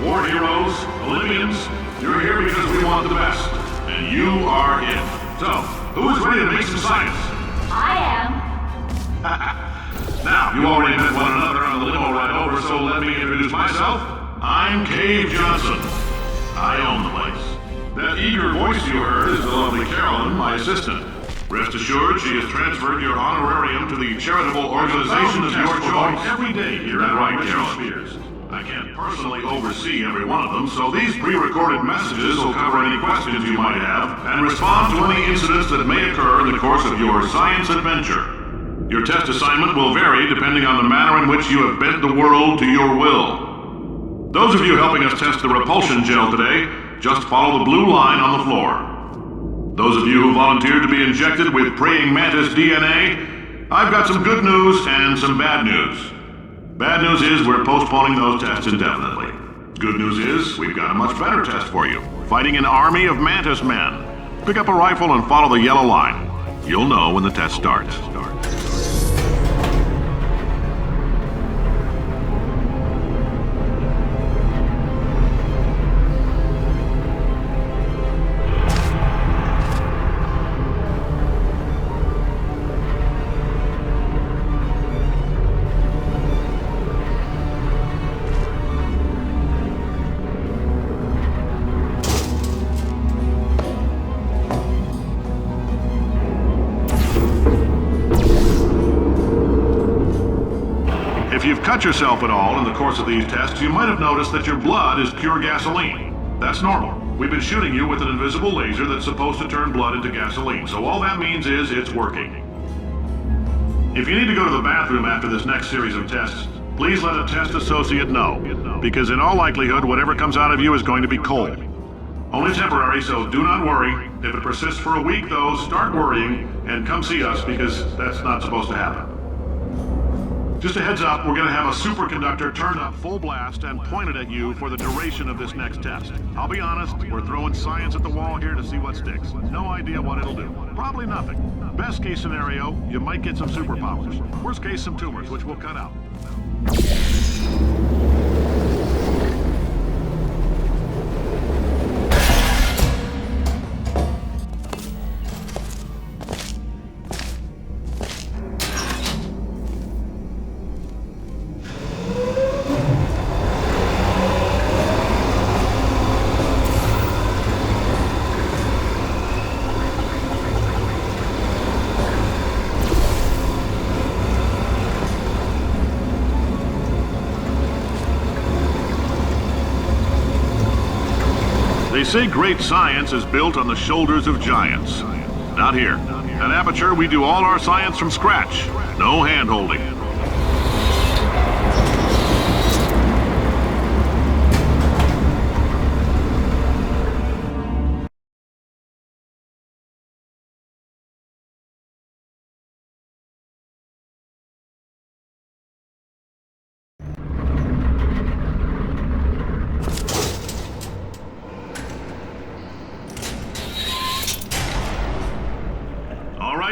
War heroes, Olympians, you're here because we want the best. And you are it. So, who is ready to make some science? I am. Now, you already met one another on the limo ride over, so let me introduce myself. I'm Cave Johnson. I own the place. That eager voice you heard is the lovely Carolyn, my assistant. Rest assured, she has transferred your honorarium to the charitable organization of your choice every day here at right, Carolyn. I can't personally oversee every one of them, so these pre-recorded messages will cover any questions you might have and respond to any incidents that may occur in the course of your science adventure. Your test assignment will vary depending on the manner in which you have bent the world to your will. Those of you helping us test the repulsion gel today, just follow the blue line on the floor. Those of you who volunteered to be injected with praying mantis DNA, I've got some good news and some bad news. Bad news is we're postponing those tests indefinitely. Good news is we've got a much better test for you. Fighting an army of mantis men. Pick up a rifle and follow the yellow line. You'll know when the test starts. If you've cut yourself at all in the course of these tests, you might have noticed that your blood is pure gasoline. That's normal. We've been shooting you with an invisible laser that's supposed to turn blood into gasoline, so all that means is it's working. If you need to go to the bathroom after this next series of tests, please let a test associate know, because in all likelihood, whatever comes out of you is going to be cold. Only temporary, so do not worry. If it persists for a week, though, start worrying and come see us, because that's not supposed to happen. Just a heads up, we're going to have a superconductor turned up full blast and pointed at you for the duration of this next test. I'll be honest, we're throwing science at the wall here to see what sticks. No idea what it'll do. Probably nothing. Best case scenario, you might get some superpowers. Worst case, some tumors, which we'll cut out. They say great science is built on the shoulders of giants. Not here. At Aperture, we do all our science from scratch. No hand-holding.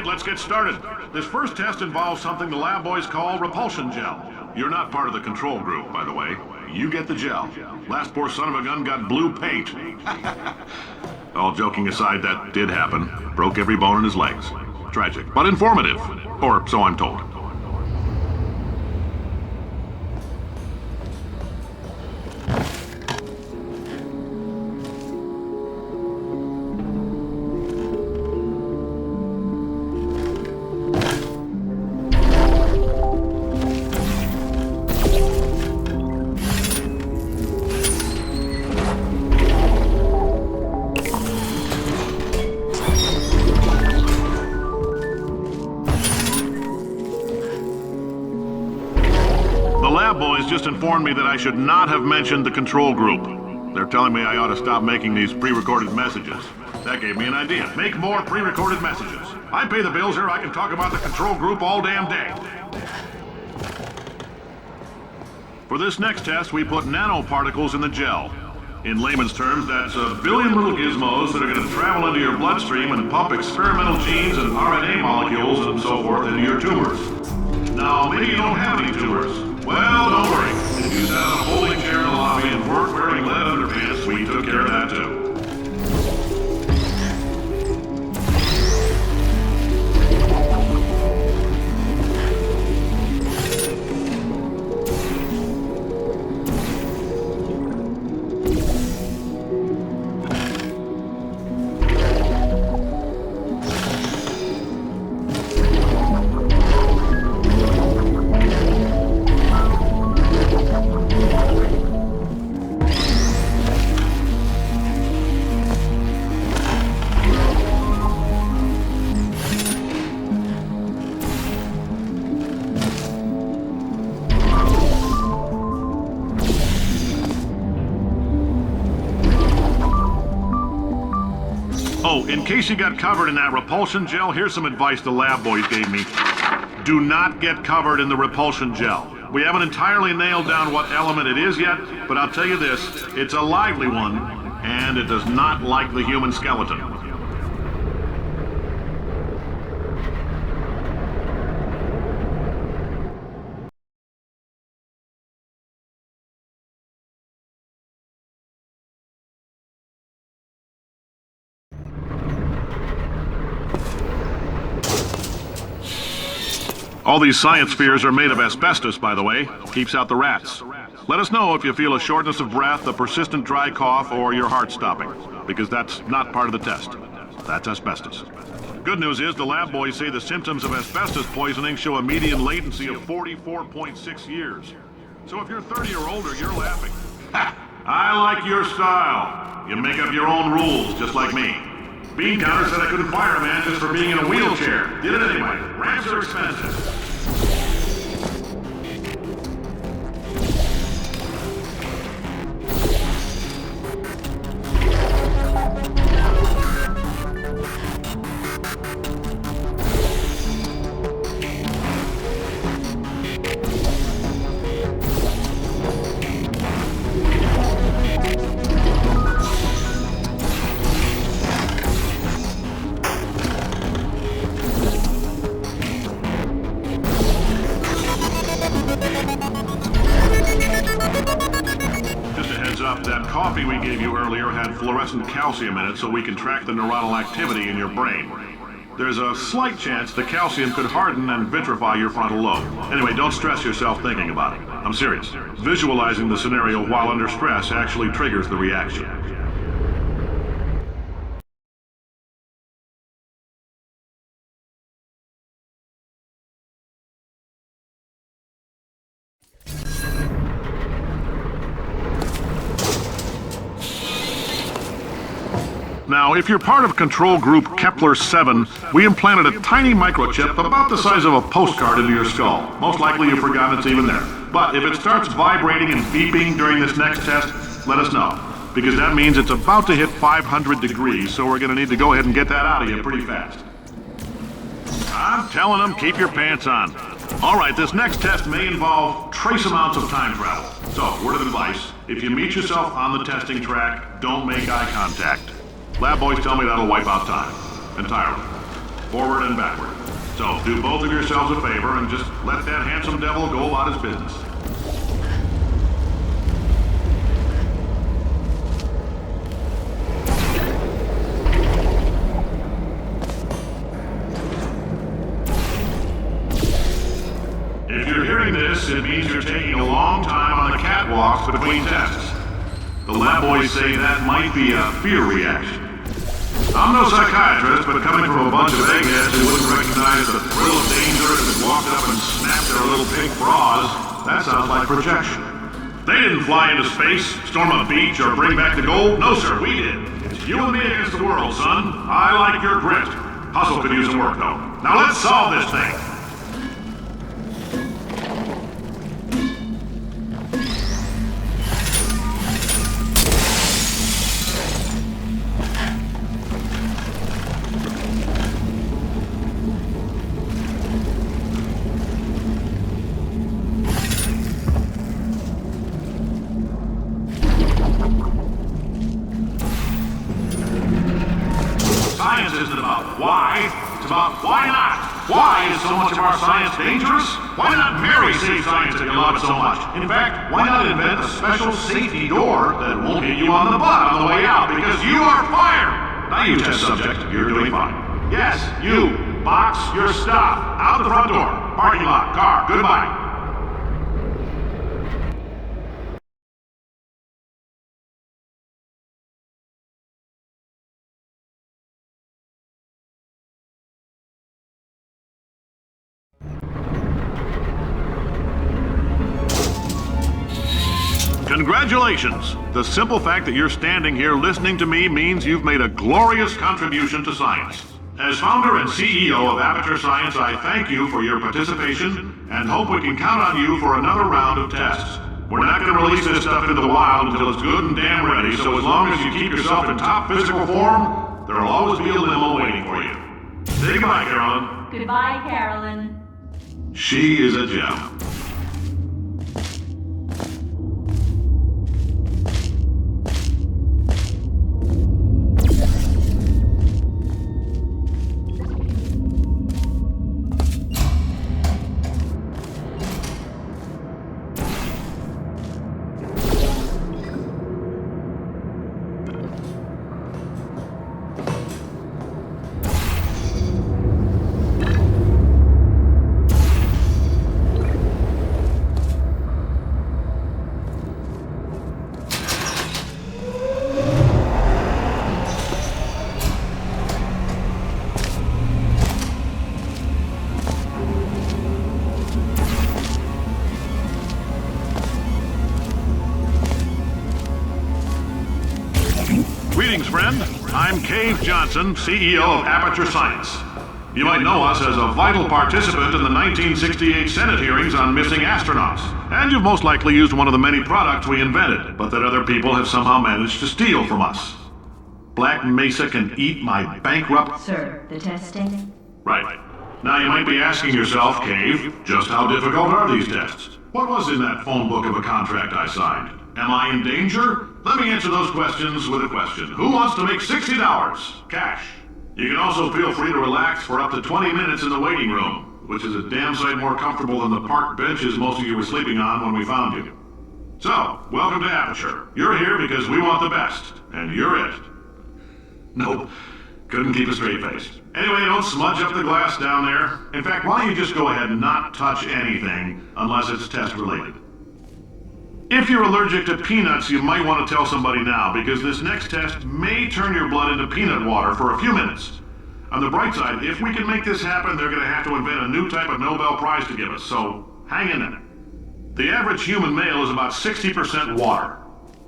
Let's get started. This first test involves something the lab boys call repulsion gel. You're not part of the control group, by the way. You get the gel. Last poor son of a gun got blue paint. All joking aside, that did happen. Broke every bone in his legs. Tragic, but informative. Or so I'm told. Boys just informed me that I should not have mentioned the control group. They're telling me I ought to stop making these pre-recorded messages. That gave me an idea. Make more pre-recorded messages. I pay the bills here, I can talk about the control group all damn day. For this next test, we put nanoparticles in the gel. In layman's terms, that's a billion little gizmos that are going to travel into your bloodstream and pump experimental genes and RNA molecules and so forth into your tumors. Now, maybe you don't have any tumors. Well, don't worry. If you sat on a folding chair in the lobby and weren't wearing Oh, in case you got covered in that repulsion gel, here's some advice the lab boys gave me. Do not get covered in the repulsion gel. We haven't entirely nailed down what element it is yet, but I'll tell you this, it's a lively one, and it does not like the human skeleton. All these science spheres are made of asbestos, by the way. Keeps out the rats. Let us know if you feel a shortness of breath, a persistent dry cough, or your heart stopping, because that's not part of the test. That's asbestos. Good news is the lab boys say the symptoms of asbestos poisoning show a median latency of 44.6 years. So if you're 30 or older, you're laughing. Ha! I like your style. You make up your own rules, just like me. Bean Counter said I couldn't fire a man just for being in a wheelchair. Did it anyway. Ramps are expensive. That coffee we gave you earlier had fluorescent calcium in it so we can track the neuronal activity in your brain. There's a slight chance the calcium could harden and vitrify your frontal lobe. Anyway, don't stress yourself thinking about it. I'm serious. Visualizing the scenario while under stress actually triggers the reaction. Now, if you're part of control group Kepler-7, we implanted a tiny microchip about the size of a postcard into your skull. Most likely you've forgotten it's even there. But if it starts vibrating and beeping during this next test, let us know. Because that means it's about to hit 500 degrees, so we're going to need to go ahead and get that out of you pretty fast. I'm telling them, keep your pants on. All right, this next test may involve trace amounts of time travel. So, word of advice, if you meet yourself on the testing track, don't make eye contact. Lab boys tell me that'll wipe out time. Entirely. Forward and backward. So, do both of yourselves a favor and just let that handsome devil go about his business. If you're hearing this, it means you're taking a long time on the catwalks between tests. The lab boys say that might be a fear reaction. I'm no psychiatrist, but coming from a bunch of eggheads who wouldn't recognize the thrill of danger if it walked up and snapped their little pink bras, that sounds like projection. They didn't fly into space, storm a beach, or bring back the gold. No, sir, we did. It's you and me against the world, son. I like your grit. Hustle could use some work, though. Now let's solve this thing. Science isn't about why, it's about why not. Why is so much of our science dangerous? Why not Mary save science if you love it so much? In fact, why not invent a special safety door that won't hit you on the butt on the way out because you are fired? Now you test subject, you're doing fine. Yes, you, box your stuff. Out the front door, parking lot, car, goodbye. Congratulations! The simple fact that you're standing here listening to me means you've made a glorious contribution to science. As founder and CEO of Aperture Science, I thank you for your participation and hope we can count on you for another round of tests. We're not going to release this stuff into the wild until it's good and damn ready, so as long as you keep yourself in top physical form, There'll always be a limo waiting for you. Say goodbye, Carolyn. Goodbye, Carolyn. She is a gem. Greetings, friend. I'm Cave Johnson, CEO of Aperture Science. You might know us as a vital participant in the 1968 Senate hearings on missing astronauts. And you've most likely used one of the many products we invented, but that other people have somehow managed to steal from us. Black Mesa can eat my bankrupt... Sir, the testing? Right. Now you might be asking yourself, Cave, just how difficult are these tests? What was in that phone book of a contract I signed? Am I in danger? Let me answer those questions with a question. Who wants to make $60? Cash. You can also feel free to relax for up to 20 minutes in the waiting room, which is a damn sight more comfortable than the park benches most of you were sleeping on when we found you. So, welcome to Aperture. You're here because we want the best, and you're it. Nope. Couldn't keep a straight face. Anyway, don't smudge up the glass down there. In fact, why don't you just go ahead and not touch anything unless it's test related? If you're allergic to peanuts, you might want to tell somebody now, because this next test may turn your blood into peanut water for a few minutes. On the bright side, if we can make this happen, they're going to have to invent a new type of Nobel Prize to give us, so hang in there. The average human male is about 60% water.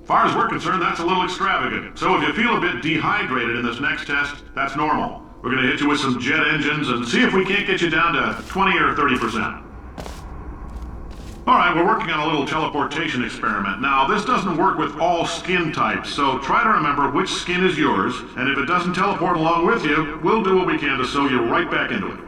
As far as we're concerned, that's a little extravagant. So if you feel a bit dehydrated in this next test, that's normal. We're going to hit you with some jet engines and see if we can't get you down to 20 or 30%. All right, we're working on a little teleportation experiment. Now, this doesn't work with all skin types, so try to remember which skin is yours, and if it doesn't teleport along with you, we'll do what we can to sew you right back into it.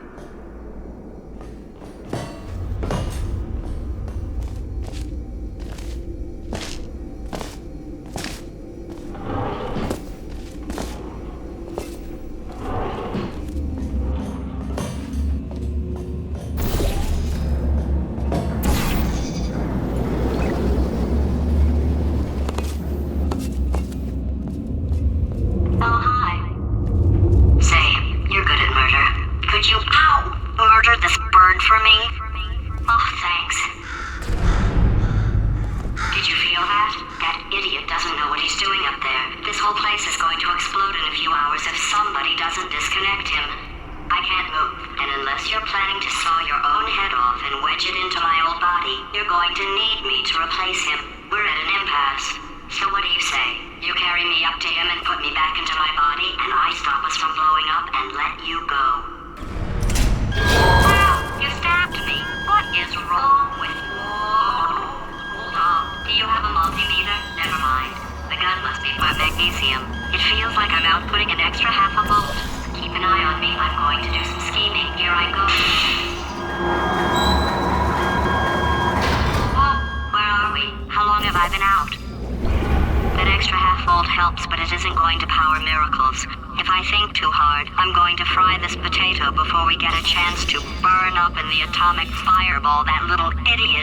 Before we get a chance to burn up in the atomic fireball that little idiot